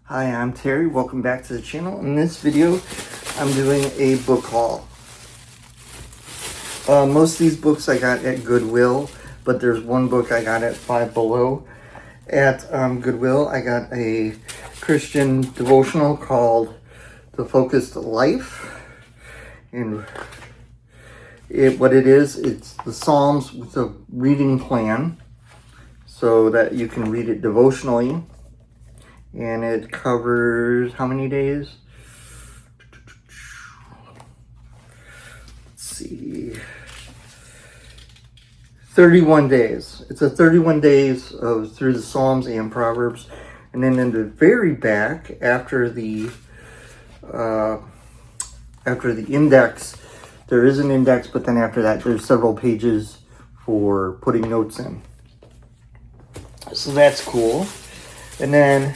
Hi, I'm Terry. Welcome back to the channel. In this video, I'm doing a book haul. Most of these books I got at Goodwill, but there's one book I got at Five Below. At Goodwill, I got a Christian devotional called The Focused Life. And what it is, it's the Psalms with a reading plan so that you can read it devotionally. And it covers how many days? Let's see. 31 days. It's a 31 days of through the Psalms and Proverbs. And then in the very back, after the index, there is an index, but then after that, there's several pages for putting notes in. So that's cool. And then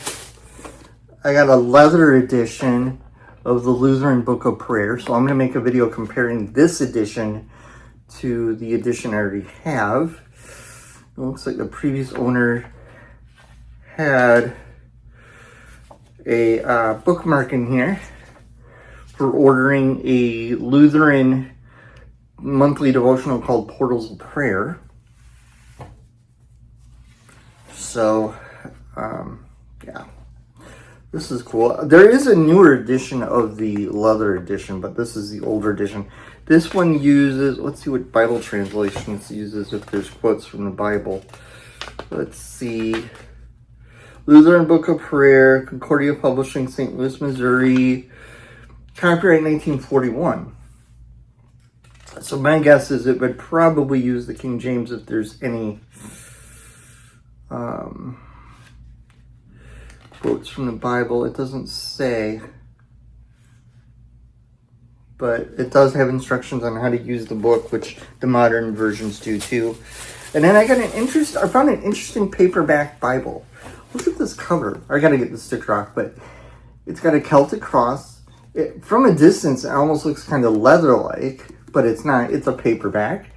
I got a leather edition of the Lutheran Book of Prayer. So I'm going to make a video comparing this edition to the edition I already have. It looks like the previous owner had a bookmark in here for ordering a Lutheran monthly devotional called Portals of Prayer. So, yeah. This is cool. There is a newer edition of the leather edition, but this is the older edition. This one uses, let's see what Bible translations uses if there's quotes from the Bible. Let's see. Lutheran Book of Prayer, Concordia Publishing, St. Louis, Missouri. Copyright 1941. So my guess is it would probably use the King James if there's any quotes from the Bible. It doesn't say, but it does have instructions on how to use the book, which the modern versions do too. And then I found an interesting paperback Bible. Look at this cover. I gotta get the sticker off, but it's got a Celtic cross. From a distance, it almost looks kind of leather-like, but it's not. It's a paperback.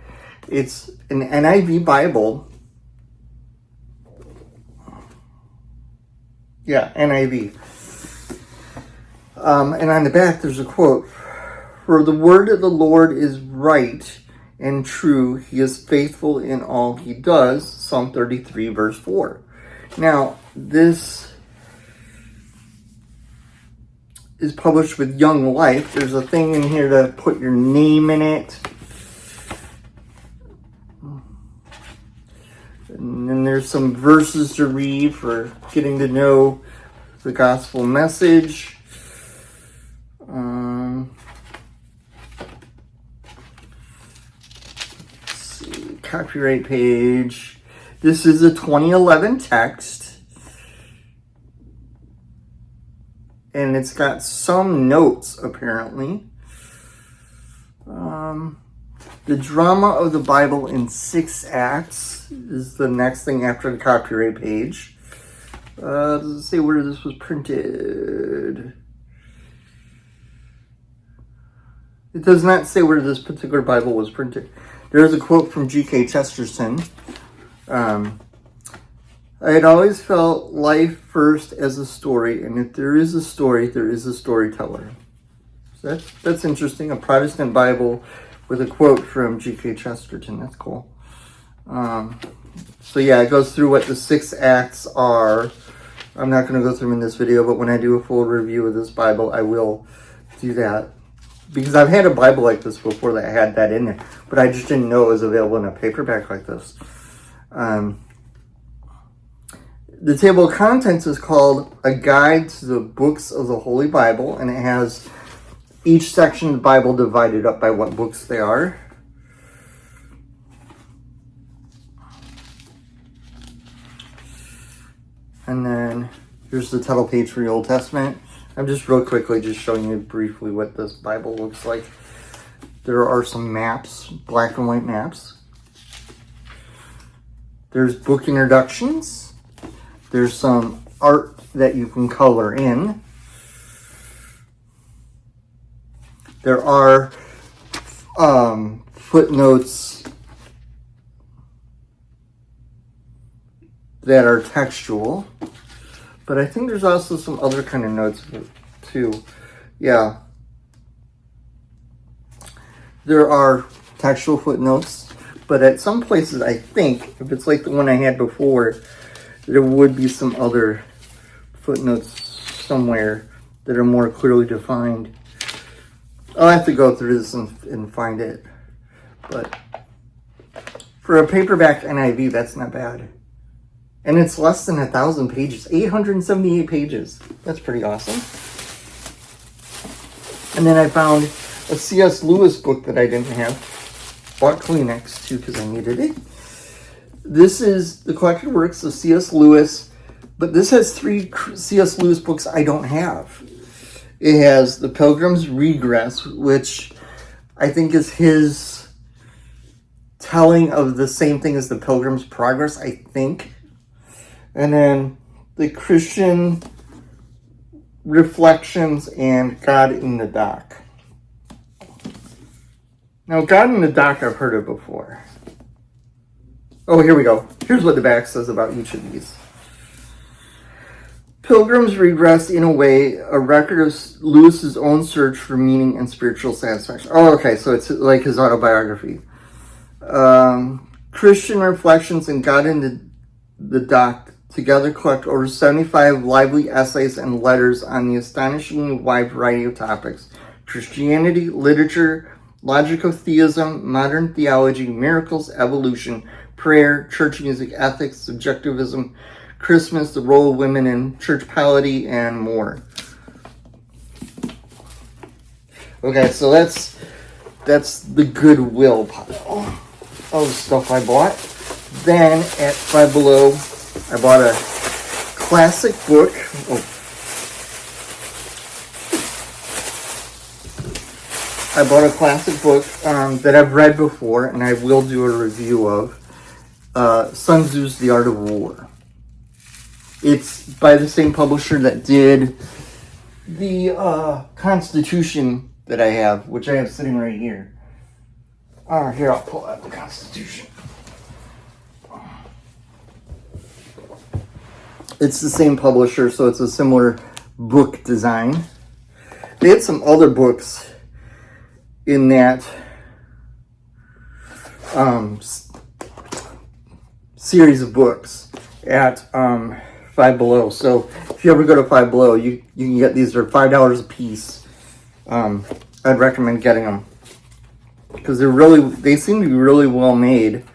It's an NIV Bible. Yeah, NIV. And on the back, there's a quote. For the word of the Lord is right and true. He is faithful in all he does. Psalm 33, verse 4. Now, this is published with Young Life. There's a thing in here to put your name in it. And then there's some verses to read for getting to know the gospel message. Let's see, copyright page. This is a 2011 text. And it's got some notes, apparently. The drama of the Bible in 6 acts is the next thing after the copyright page. Does it say where this was printed? It does not say where this particular Bible was printed. There's a quote from G.K. Chesterton. I had always felt life first as a story, and if there is a story, there is a storyteller. So that's interesting. A Protestant Bible with a quote from G.K. Chesterton. That's cool. So yeah, it goes through what the 6 acts are. I'm not going to go through them in this video, but when I do a full review of this Bible, I will do that. Because I've had a Bible like this before that had that in there, but I just didn't know it was available in a paperback like this. The table of contents is called A Guide to the Books of the Holy Bible, and it has each section of the Bible divided up by what books they are. And then here's the title page for the Old Testament. I'm just real quickly just showing you briefly what this Bible looks like. There are some maps, black and white maps. There's book introductions. There's some art that you can color in. There are footnotes that are textual. But I think there's also some other kind of notes too. Yeah. There are textual footnotes, but at some places I think, if it's like the one I had before, there would be some other footnotes somewhere that are more clearly defined. I'll have to go through this and find it. But for a paperback NIV, that's not bad. And it's less than 1,000 pages, 878 pages. That's pretty awesome. And then I found a C.S. Lewis book that I didn't have. Bought Kleenex too because I needed it. This is the collected works of C.S. Lewis, but this has 3 C.S. Lewis books I don't have. It has The Pilgrim's Regress, which I think is his telling of the same thing as The Pilgrim's Progress, I think. And then The Christian Reflections and God in the Dock. Now, God in the Dock I've heard of before. Oh, here we go. Here's what the back says about each of these. Pilgrim's Regress, in a way, a record of Lewis's own search for meaning and spiritual satisfaction. Oh, okay, so it's like his autobiography. Christian Reflections and God in the Dock together collect over 75 lively essays and letters on the astonishingly wide variety of topics: Christianity, literature, logic of theism, modern theology, miracles, evolution, prayer, church music, ethics, subjectivism, Christmas, the role of women in church polity, and more. Okay, so that's the Goodwill pile of stuff I bought. Then at Five Below, I bought a classic book. I bought a classic book that I've read before, and I will do a review of. Sun Tzu's The Art of War. It's by the same publisher that did the Constitution that I have, which I have sitting right here. Here, I'll pull out the Constitution. It's the same publisher, so it's a similar book design. They had some other books in that series of books at Five Below. So if you ever go to Five Below, you can get these. They're $5 a piece. I'd recommend getting them because they seem to be really well made.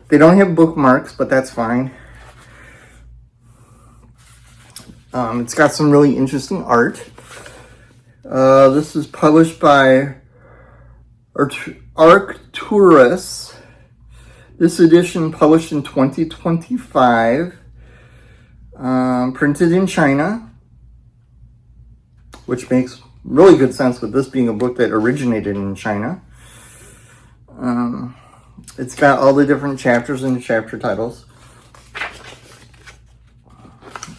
They don't have bookmarks, but that's fine. It's got some really interesting art. This is published by Arcturus. This edition published in 2025. Printed in China, which makes really good sense with this being a book that originated in China. It's got all the different chapters and chapter titles.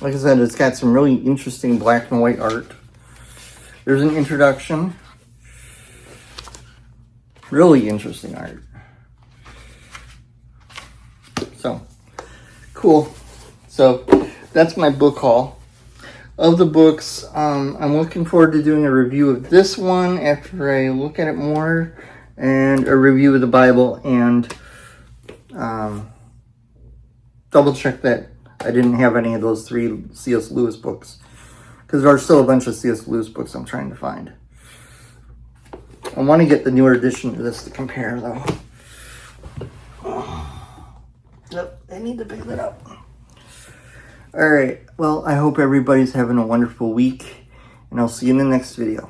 Like I said, it's got some really interesting black and white art. There's an introduction. Really interesting art. So, cool. So, that's my book haul. Of the books, I'm looking forward to doing a review of this one after I look at it more, and a review of the Bible, and double check that I didn't have any of those 3 C.S. Lewis books, because there are still a bunch of C.S. Lewis books I'm trying to find. I want to get the newer edition of this to compare, though. Yep, I need to pick that up. Alright, well, I hope everybody's having a wonderful week, and I'll see you in the next video.